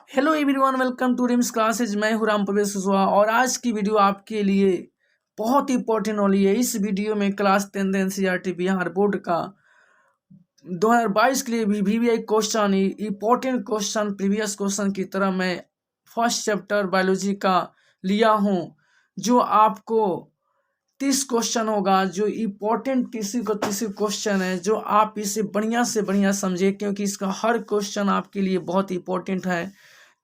Hello everyone, welcome to RIMS classes. मैं हूं राम प्रवेश कुशवाहा और आज की वीडियो आपके लिए बहुत इंपॉर्टेंट वाली है। इस वीडियो में क्लास 10 एनसीईआरटी बिहार बोर्ड का 2022 के लिए VVI question, important question, previous question की तरह मैं फर्स्ट चैप्टर बायोलॉजी का लिया हूं, जो आपको 30 क्वेश्चन होगा, जो इम्पोर्टेंट 30 क्वेश्चन है, जो आप इसे बढ़िया से बढ़िया समझे, क्योंकि इसका हर क्वेश्चन आपके लिए बहुत इंपॉर्टेंट है।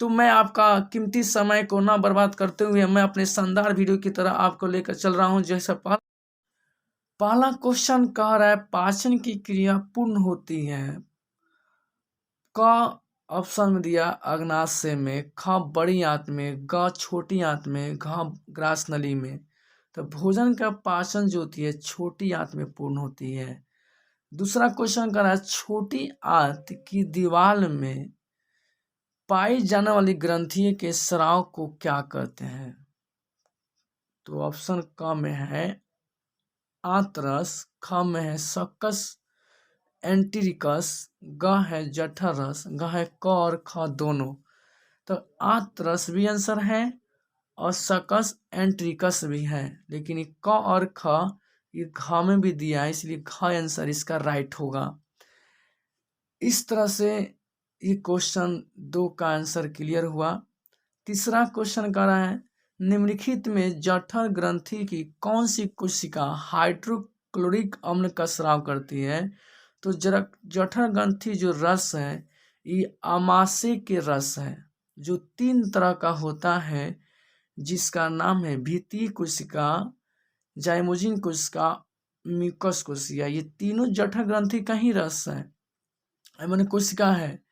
तो मैं आपका कीमती समय को ना बर्बाद करते हुए मैं अपने शानदार वीडियो की तरह आपको लेकर चल रहा हूं। जैसा पहला क्वेश्चन कह रहा है, पाचन की क्रिया पूर्ण होती है का ऑप्शन में दिया अग्नाशय में, ख बड़ी आंत में, ग छोटी आंत में, घ ग्रास नली में। तो भोजन का पाचन जो होती है छोटी आंत में पूर्ण होती है। दूसरा क्वेश्चन कर रहा है, छोटी आंत की दीवार में पाई जाने वाली ग्रंथि के स्राव को क्या कहते हैं? तो ऑप्शन क में है आंतरस, ख में है सक्कस एंटीरिकस, ग है जठर रस, ग है क और ख दोनों। तो आंतरस भी आंसर है और सकस एंट्रिकस भी है, लेकिन ये क और ख ये घ में भी दिया है, इसलिए घ आंसर इसका राइट होगा। इस तरह से ये क्वेश्चन 2 का आंसर क्लियर हुआ। तीसरा क्वेश्चन कह रहा है, निम्नलिखित में जठर ग्रंथि की कौन सी कोशिका हाइड्रोक्लोरिक अम्ल का स्राव करती है? तो जठर ग्रंथि जो रस है ये आमाशय के रस है, जो 3 तरह का होता है, जिसका नाम है भित्तीय कोशिका, जाइमोजिन कोशिका, म्यूकस कोशिका। ये तीनों जठर ग्रंथि का ही रस है, मैंने कोशिका है।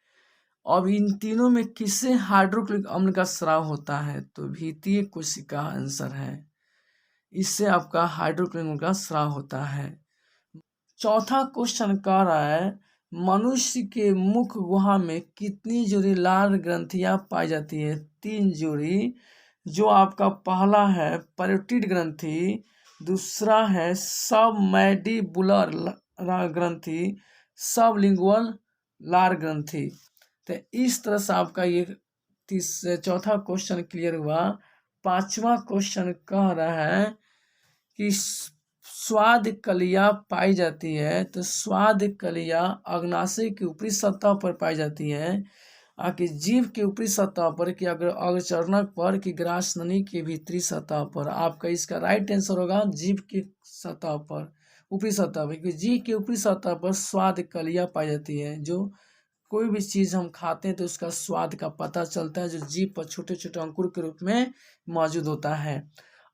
अब इन तीनों में किससे हाइड्रोक्लोरिक अम्ल का स्राव होता है? तो भित्तीय कोशिका आंसर है, इससे आपका हाइड्रोक्लोरिक अम्ल का स्राव होता है। चौथा क्वेश्चन कह रहा है, मनुष्य के मुख गुहा में कितनी जोड़ी लाल ग्रंथियां पाई जाती है? 3 जोड़ी, जो आपका पहला है पैरोटिड ग्रंथि, दूसरा है सबमैंडिबुलर ग्रंथि, सबलिंगुअल लार ग्रंथि। तो इस तरह से आपका ये चौथा क्वेश्चन क्लियर हुआ। पांचवा क्वेश्चन कह रहा है कि स्वाद कलियां पाई जाती है, तो स्वाद कलियां अग्नाशय की ऊपरी सतह पर पाई जाती है, आकि जीभ के ऊपरी सतह पर, कि अग्रचर्णक पर, कि ग्रास नली के भीतरी सतह पर। आपका इसका राइट आंसर होगा जीभ की सतह पर, ऊपरी सतह पर, क्योंकि जीभ के ऊपरी सतह पर स्वाद कलियां पाई जाती है। जो कोई भी चीज़ हम खाते हैं तो उसका स्वाद का पता चलता है, जो जीभ पर छोटे छोटे अंकुर के रूप में मौजूद होता है।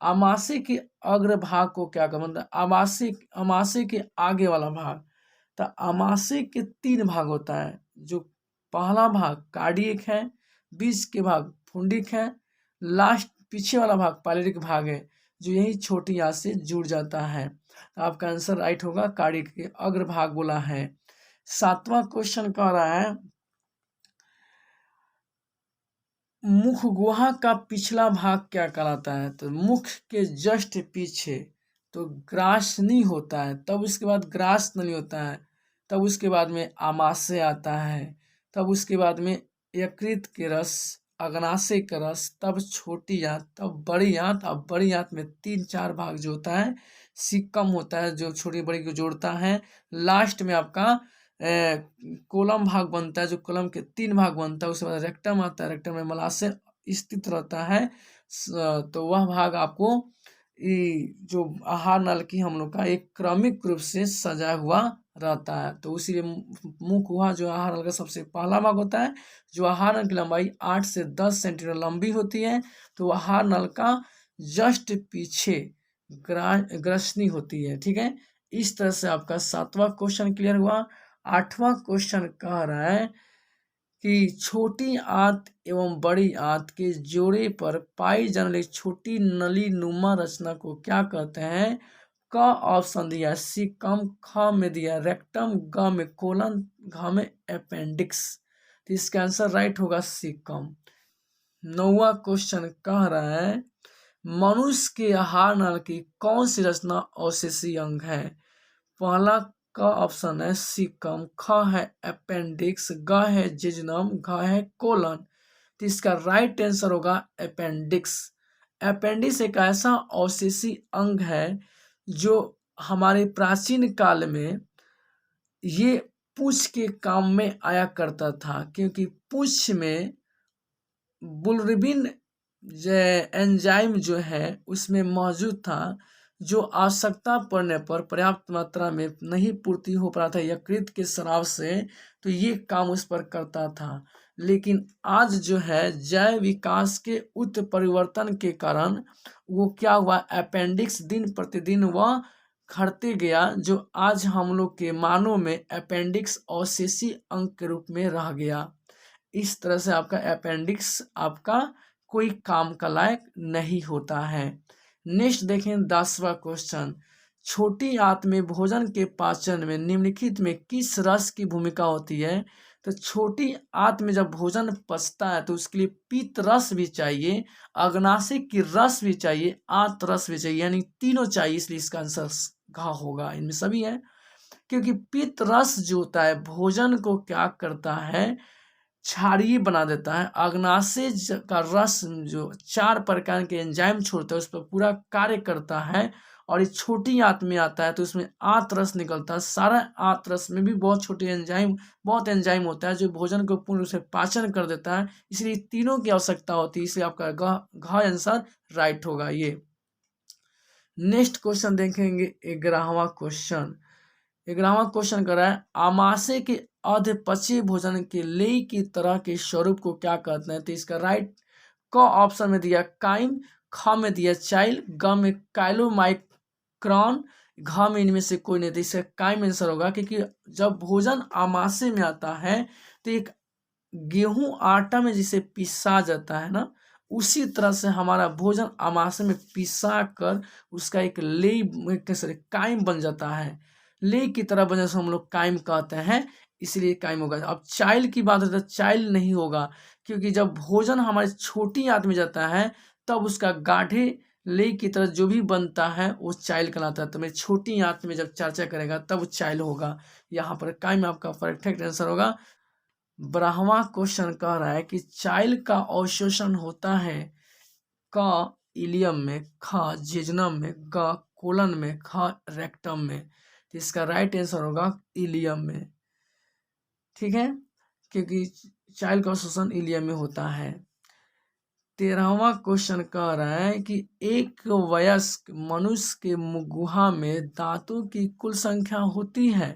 आमाशय के अग्रभाग को क्या कहते हैं? मतलब आमाशय के आगे वाला भाग। तो आमाशय के 3 भाग होता है, जो पहला भाग कार्डियक है, बीच के भाग फुंडिक है, लास्ट पीछे वाला भाग पायलोरिक भाग है, जो यही छोटी आंत से जुड़ जाता है। तो आपका आंसर राइट होगा, कार्डियक के अग्रभाग बोला है। 7वां क्वेश्चन कह रहा है, मुख गुहा का पिछला भाग क्या कहलाता है? तो मुख के जस्ट पीछे तो ग्रासनी होता है, तब उसके बाद ग्रास नली होता है, तब उसके बाद में आमाशय आता है, तब उसके बाद में यकृत के रस, अग्नाशय का रस, तब छोटी आंत, तब बड़ी आंत। अब बड़ी आंत में 3-4 भाग जो होता है, सिक्कम होता है जो छोटी बड़ी को जोड़ता है। लास्ट में आपका कोलम भाग बनता है, जो कोलम के 3 भाग बनता है। उसके बाद रेक्टम आता है, रेक्टम में मलाशय स्थित रहता है। तो वह भाग आपको जो आहार नल की हम लोग का एक क्रमिक रूप से सजा हुआ रहता है, तो उसीलिए मुख गुहा जो आहार नल का सबसे पहला भाग होता है, जो आहार नल की लंबाई 8 से 10 सेंटीमीटर लंबी होती है। तो आहार नल का जस्ट पीछे ग्रसनी होती है। ठीक है, इस तरह से आपका 7वां क्वेश्चन क्लियर हुआ। 8वां क्वेश्चन कह रहा है कि छोटी आंत एवं बड़ी आंत के जोड़े पर पाई जाने वाली छोटी नली नुमा रचना को क्या कहते हैं? क ऑप्शन दिया सिकम, ख में दिया रेक्टम, ग में कोलन, घ में अपेंडिक्स। तो इसका आंसर राइट होगा सिकम। 9वां क्वेश्चन कह रहा है, मनुष्य के आहार नल की कौन सी रचना अवशेषी अंग है? पहला का ऑप्शन है सिकम, ख है अपेंडिक्स, ग है जेजुनम, घ है कोलन। तो इसका राइट आंसर होगा अपेंडिक्स। अपेंडिक्स एक ऐसा अवशेषी अंग है जो हमारे प्राचीन काल में ये पूंछ के काम में आया करता था, क्योंकि पूंछ में बुल्रबिन एंजाइम जो है उसमें मौजूद था, जो आवश्यकता पड़ने पर पर्याप्त मात्रा में नहीं पूर्ति हो पा रहा था यकृत के स्राव से, तो ये काम उस पर करता था। लेकिन आज जो है जैव विकास के उत्परिवर्तन के कारण वो क्या हुआ, अपेंडिक्स दिन प्रतिदिन वह घटते गया, जो आज हम लोग के मानव में अपेंडिक्स अवशेषी अंग के रूप में रह गया। इस तरह से आपका अपेंडिक्स आपका कोई काम का लायक नहीं होता है। नेक्स्ट देखें 10वां क्वेश्चन, छोटी आंत में भोजन के पाचन में निम्नलिखित में किस रस की भूमिका होती है। तो छोटी आंत में जब भोजन पचता है तो उसके लिए पित्त रस भी चाहिए, अग्नाशय की रस भी चाहिए, आंत रस भी चाहिए, यानी तीनों चाहिए, इसलिए इसका आंसर घ होगा। इनमें सभी है, क्योंकि पित्त रस जो होता है भोजन को क्या करता है, क्षारीय बना देता है। अग्नाशय का रस जो 4 प्रकार के एंजाइम छोड़ता है उस पर पूरा कार्य करता है, और ये छोटी आंत में आता है तो उसमें आंत रस निकलता है। सारा आंत रस में भी बहुत एंजाइम होता है जो भोजन को पूर्ण रूप से पाचन कर देता है, इसलिए तीनों की आवश्यकता होती है, इसलिए आपका घ आंसर राइट होगा ये। नेक्स्ट क्वेश्चन देखेंगे 11वां क्वेश्चन। 11वां क्वेश्चन कर रहा है, आमाशय के अध पचे भोजन के लेई की तरह के स्वरूप को क्या कहते हैं। तो इसका राइट क ऑप्शन में दिया काइम, ख में दिया चाइल, ग में काइलोमाइक्रॉन, घ में इनमें से कोई नहीं। तो इसका काइम आंसर होगा, क्योंकि जब भोजन आमाशय में आता है तो एक गेहूं आटा में जिसे पिसा जाता है ना, उसी तरह से हमारा भोजन आमाशय में पिसा कर उसका एक लेई काइम बन जाता है। ले की तरह वजह से हम लोग काइम कहते हैं, इसलिए काइम होगा। अब चाइल की बात है तो चाइल नहीं होगा, क्योंकि जब भोजन हमारे छोटी आंत में जाता है तब उसका गाढ़े ले की तरह जो भी बनता है वो चाइल कहलाता है। तो मेरी छोटी आंत में जब चर्चा करेगा तब चाइल होगा। यहाँ पर काइम आपका परफेक्ट आंसर होगा। 12वां क्वेश्चन कह रहा है कि चाइल का अवशोषण होता है क इलियम में, ख जेजुनम में, ग कोलन में, ख रेक्टम में। तो इसका राइट आंसर होगा इलियम में। ठीक है, क्योंकि चाइल्ड का शोषण इलियम में होता है। 13वां क्वेश्चन कह रहा है कि एक वयस्क मनुष्य के गुहा में दांतों की कुल संख्या होती है।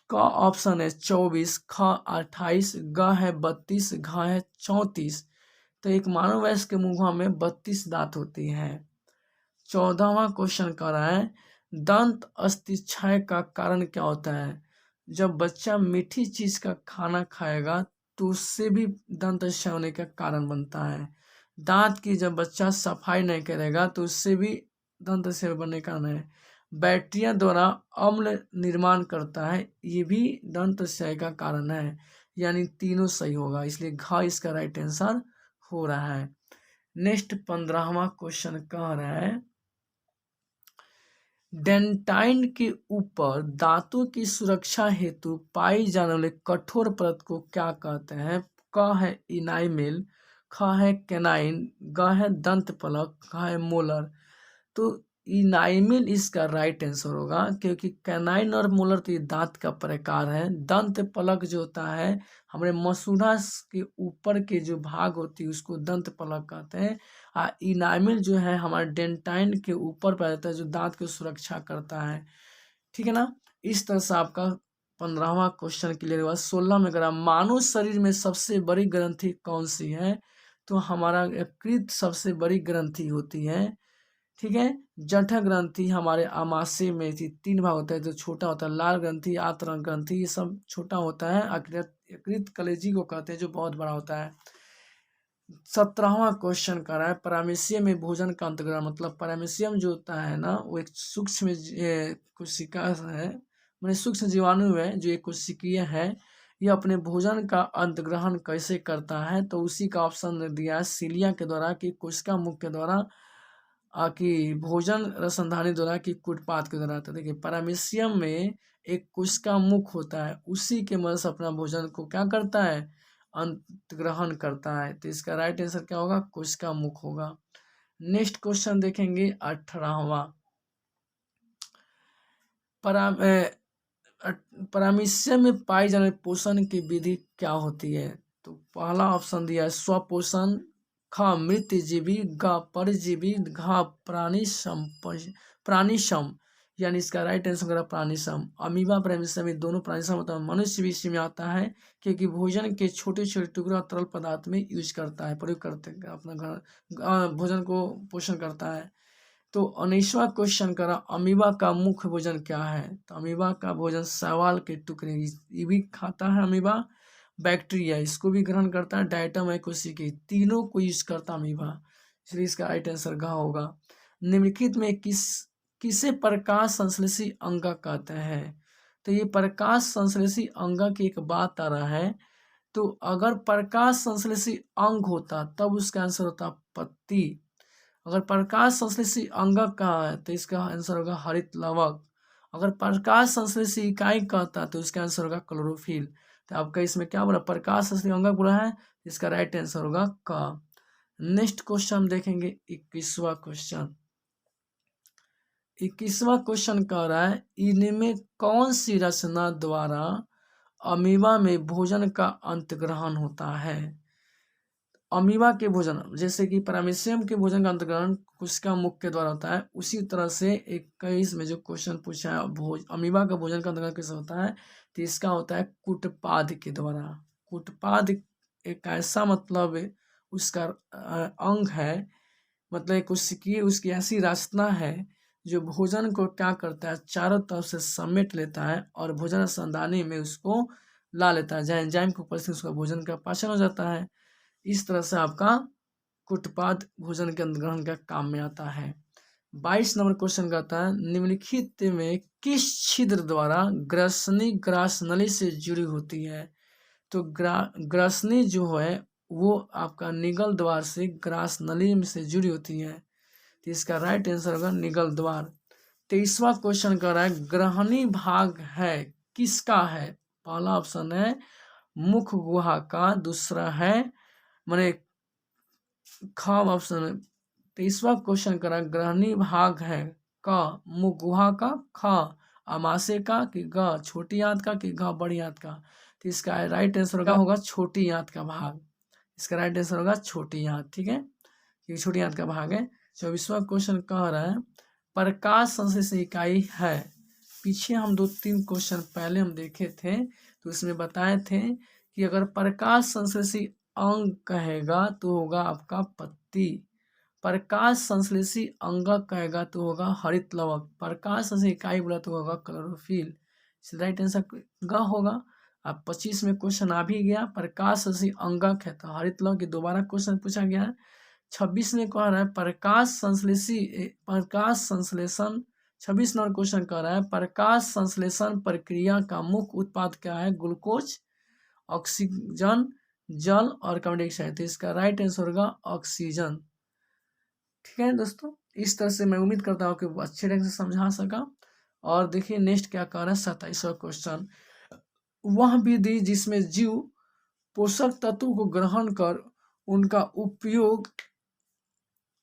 क ऑप्शन है 24, ख 28, ग है 32, घ है 34। तो एक मानव वयस्क के गुहा में 32 दांत होती है। 14वां क्वेश्चन कह रहा है, दंत अस्थिक्षय का कारण क्या होता है। जब बच्चा मीठी चीज का खाना खाएगा तो उससे भी दंत अस्थिक्षय होने का कारण बनता है। दांत की जब बच्चा सफाई नहीं करेगा तो उससे भी दंत अस्थिक्षय बनने का कारण है। बैक्टीरिया द्वारा अम्ल निर्माण करता है, ये भी दंत अस्थिक्षय का कारण है, यानी तीनों सही होगा, इसलिए घ इसका राइट आंसर हो रहा है। नेक्स्ट 15वां क्वेश्चन कह रहा है, डेंटाइन के ऊपर दांतों की सुरक्षा हेतु पाई जाने वाले कठोर परत को क्या कहते हैं। क है इनाइमिल, ख है कैनाइन, ग है दंत पलक, ख है मोलर। तो इनाइमिल इसका राइट आंसर होगा, क्योंकि कैनाइन और मोलर तो ये दांत का प्रकार है। दंत पलक जो होता है हमारे मसूड़ा के ऊपर के जो भाग होती है उसको दंत पलक कहते हैं। इनामिल जो है हमारे डेंटाइन के ऊपर पाया जाता है, जो दांत की सुरक्षा करता है। ठीक है ना, इस तरह से आपका 15वां क्वेश्चन क्लियर हुआ। 16 में अगर मानव शरीर में सबसे बड़ी ग्रंथि कौन सी है, तो हमारा यकृत सबसे बड़ी ग्रंथि होती है। ठीक है, जठर ग्रंथि हमारे आमाशय में थी 3 भाग होता है, जो छोटा होता है। लाल ग्रंथि, आंतरंग ग्रंथि, ये सब छोटा होता है। यकृत कलेजी को कहते हैं जो बहुत बड़ा होता है। 17वां क्वेश्चन कर रहा है, पैरामीशियम में भोजन का अंतर्ग्रहण, मतलब पैरामीशियम जो होता है ना वो एक सूक्ष्म कोशिका है, मैंने सूक्ष्म जीवाणु है जो एक कोशिकीय है। ये अपने भोजन का अंतग्रहण कैसे करता है, तो उसी का ऑप्शन दिया है सीलिया के द्वारा, कि कोशिका मुख के द्वारा, कि भोजन रसंधानी द्वारा, कि कुटपात के द्वारा। तो देखिए पैरामीशियम में एक कोशिका मुख होता है, उसी के मदद से अपना भोजन को क्या करता है, अंतग्रहण करता है। तो इसका राइट आंसर क्या होगा? कोशिका मुख होगा। नेक्स्ट क्वेश्चन देखेंगे 18वां। परामिश्र में पाई जाने पोषण की विधि क्या होती है? तो पहला ऑप्शन दिया है स्वपोषण, ख मृतजीवी, ग परजीवी, घ प्राणिसम, यानी इसका राइट आंसर होगा प्राणिसम। अमीबा परामिश्र में दोनों प्राणिसम होता है। मनुष्य भी इसी में आता है क्योंकि भोजन के छोटे छोटे टुकड़े तरल पदार्थ में यूज करता है, प्रयोग करते हैं, अपना घर भोजन को पोषण करता है। तो 19वां क्वेश्चन करा अमीबा का मुख्य भोजन क्या है? तो अमीबा का भोजन शैवाल के टुकड़े, ये भी खाता है अमीबा। बैक्टीरिया इसको भी ग्रहण करता है। डाइटम है कोशिकी, तीनों को यूज करता अमीबा, इसलिए इसका राइट आंसर घ होगा। निम्नलिखित में किसे प्रकाश संश्लेषी अंग कहते हैं? तो ये प्रकाश संश्लेषी अंग की एक बात आ रहा है। तो अगर प्रकाश संश्लेषी अंग होता तब उसका आंसर होता पत्ती। अगर प्रकाश संश्लेषी अंग का है तो इसका आंसर होगा हरित लवक। अगर प्रकाश संश्लेषी इकाई कहता तो इसका आंसर होगा क्लोरोफिल। तो आपका इसमें क्या बोला? प्रकाश संश्लेषी अंग बोला है, इसका राइट आंसर होगा क। नेक्स्ट क्वेश्चन हम देखेंगे 21वां क्वेश्चन। 21वां क्वेश्चन कह रहा है इनमें कौन सी रचना द्वारा अमीबा में भोजन का अंतग्रहण होता है? अमीबा के भोजन, जैसे कि पैरामीशियम के भोजन का अंतग्रहण कोशिका मुख के द्वारा होता है, उसी तरह से 21 में जो क्वेश्चन पूछा है अमीबा का भोजन का अंतग्रहण कैसे होता है, तो इसका होता है कूटपाद के द्वारा। कूटपाद एक ऐसा मतलब उसका अंग है, मतलब कोशिकीय उसकी ऐसी रचना है जो भोजन को क्या करता है, चारों तरफ से समेट लेता है और भोजन संधानी में उसको ला लेता है, जहाँ एंजाइम के ऊपर से उसका भोजन का पाचन हो जाता है। इस तरह से आपका कूटपाद भोजन के अंतग्रहण का काम में आता है। 22 नंबर क्वेश्चन कहता है निम्नलिखित में किस छिद्र द्वारा ग्रसनी ग्रासनली से जुड़ी होती है? तो ग्रसनी जो है वो आपका निगल द्वार से ग्रासनली से जुड़ी होती है, तो इसका राइट आंसर होगा निगल द्वार। 23वां क्वेश्चन कह रहा है ग्रहणी भाग है किसका है? पहला ऑप्शन है मुख गुहा का, दूसरा है मैंने ख ऑप्शन है। 23वां क्वेश्चन करा ग्रहणी भाग है क मुख गुहा का, ख अमाशय का, कि ग छोटी आंत का, कि घ बड़ी आंत का। तो इसका राइट आंसर होगा छोटी आंत का भाग। इसका राइट आंसर होगा छोटी आंत, ठीक है, ये छोटी आंत का भाग है। 24वां क्वेश्चन कह रहा है प्रकाश संश्लेषण इकाई है। पीछे हम 2-3 क्वेश्चन पहले हम देखे थे तो उसमें बताए थे कि अगर प्रकाश संश्लेषी अंग कहेगा तो होगा आपका पत्ती, प्रकाश संश्लेषी अंग कहेगा तो होगा हरित लवक, प्रकाश संश्लेषी इकाई बोला तो होगा क्लोरोफिल। राइट आंसर ग होगा। अब 25 में क्वेश्चन आ भी गया, प्रकाश संश्लेषी अंगक है तो हरित लवक की दोबारा क्वेश्चन पूछा गया है। 26 में कह रहा है प्रकाश संश्लेषण 26 नंबर क्वेश्चन कह रहा है प्रकाश संश्लेषण प्रक्रिया का मुख्य उत्पाद क्या है? ग्लूकोज, ऑक्सीजन, जल और कार्बन डाइऑक्साइड। तो इसका राइट आंसर होगा ऑक्सीजन। ठीक है दोस्तों, इस तरह से मैं उम्मीद करता हूँ कि अच्छे ढंग से समझा सका। और देखिए नेक्स्ट क्या कह रहा है 27वां क्वेश्चन, वह विधि जिसमें जीव पोषक तत्वों को ग्रहण कर उनका उपयोग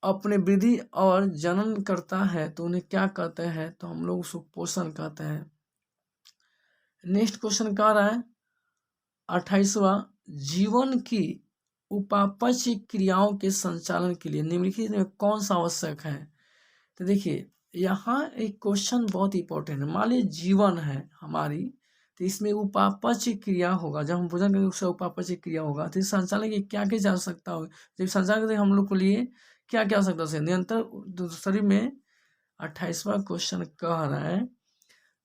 अपने वृद्धि और जनन करता है तो उन्हें क्या कहते हैं? तो हम लोग उसको पोषण कहते हैं। नेक्स्ट क्वेश्चन कह रहा है 28वां जीवन की उपापचय क्रियाओं के संचालन के लिए निम्नलिखित में कौन सा आवश्यक है? तो देखिए यहाँ एक क्वेश्चन बहुत इंपॉर्टेंट है। मान लीजिए जीवन है हमारी, तो इसमें उपापचय क्रिया होगा, जब हम भोजन करेंगे उसका उपापचय क्रिया होगा। तो इस संचालन की क्या क्या आवश्यकता होगी? जब संचालन करते हम लोग को लिए क्या क्या आवश्यकता है? निरंतर शरीर में 28वां क्वेश्चन कह रहा है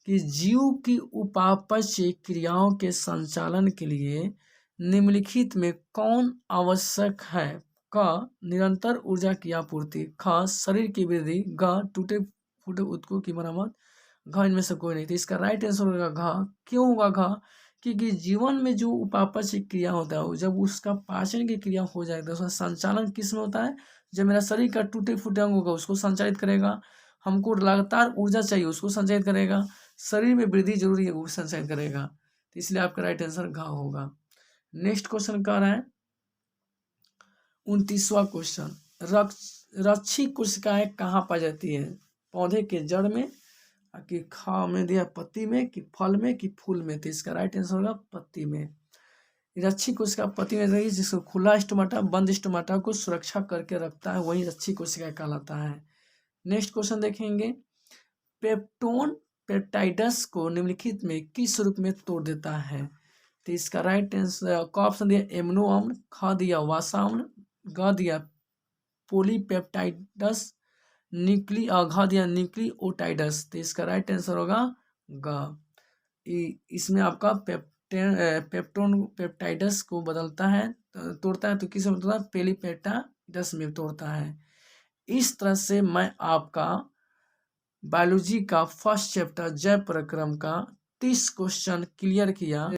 कि जीव की उपापचय क्रियाओं के संचालन के लिए निम्नलिखित में कौन आवश्यक है? क निरंतर ऊर्जा की आपूर्ति, ख शरीर की वृद्धि, ग टूटे फूटे ऊतकों की मरम्मत, घ इनमें से कोई नहीं। तो इसका राइट आंसर होगा घ। क्यों होगा घ? क्योंकि जीवन में जो उपापचय क्रिया होता है जब उसका पाचन की क्रिया हो जाएगा तो उसका संचालन किस में होता है? जब मेरा शरीर का टूटे फूटे अंग होगा उसको संचालित करेगा, हमको लगातार ऊर्जा चाहिए उसको संचालित करेगा, शरीर में वृद्धि जरूरी है वो संचालित करेगा। तो इसलिए आपका राइट आंसर घ होगा। नेक्स्ट क्वेश्चन कह रहा है 29वां क्वेश्चन, रक्षी कोशिकाएं कहाँ पाई जाती है? पौधे के जड़ में, कि खा में दिया पत्ती में, कि फल में, कि फूल में? तो इसका राइट आंसर होगा पत्ती में। रक्षी कोशिका पत्ती में रहेगी, जिसको खुला स्टोमाटा बंद स्टोमाटा को सुरक्षा करके रखता है, वही रक्षी कोशिका कहलाता है। नेक्स्ट क्वेश्चन देखेंगे, पेप्टोन पेप्टाइडस को निम्नलिखित में किस रूप में तोड़ देता है? तो इसका राइट आंसर का ऑप्शन दिया एमिनो अम्ल, ख दिया वासाम्ल, ग दिया पॉलीपेप्टाइडस, घ दिया न्यूक्लियोटाइडस। तो इसका राइट आंसर होगा ग। इसमें आपका पेप्टोन पेप्टाइडस को बदलता है, तोड़ता है, तो किस में तोड़ता है? पेलीपेप्टाइडस में तोड़ता है। इस तरह से मैं आपका बायोलॉजी का फर्स्ट चैप्टर जैव प्रक्रम का 30 क्वेश्चन क्लियर किया।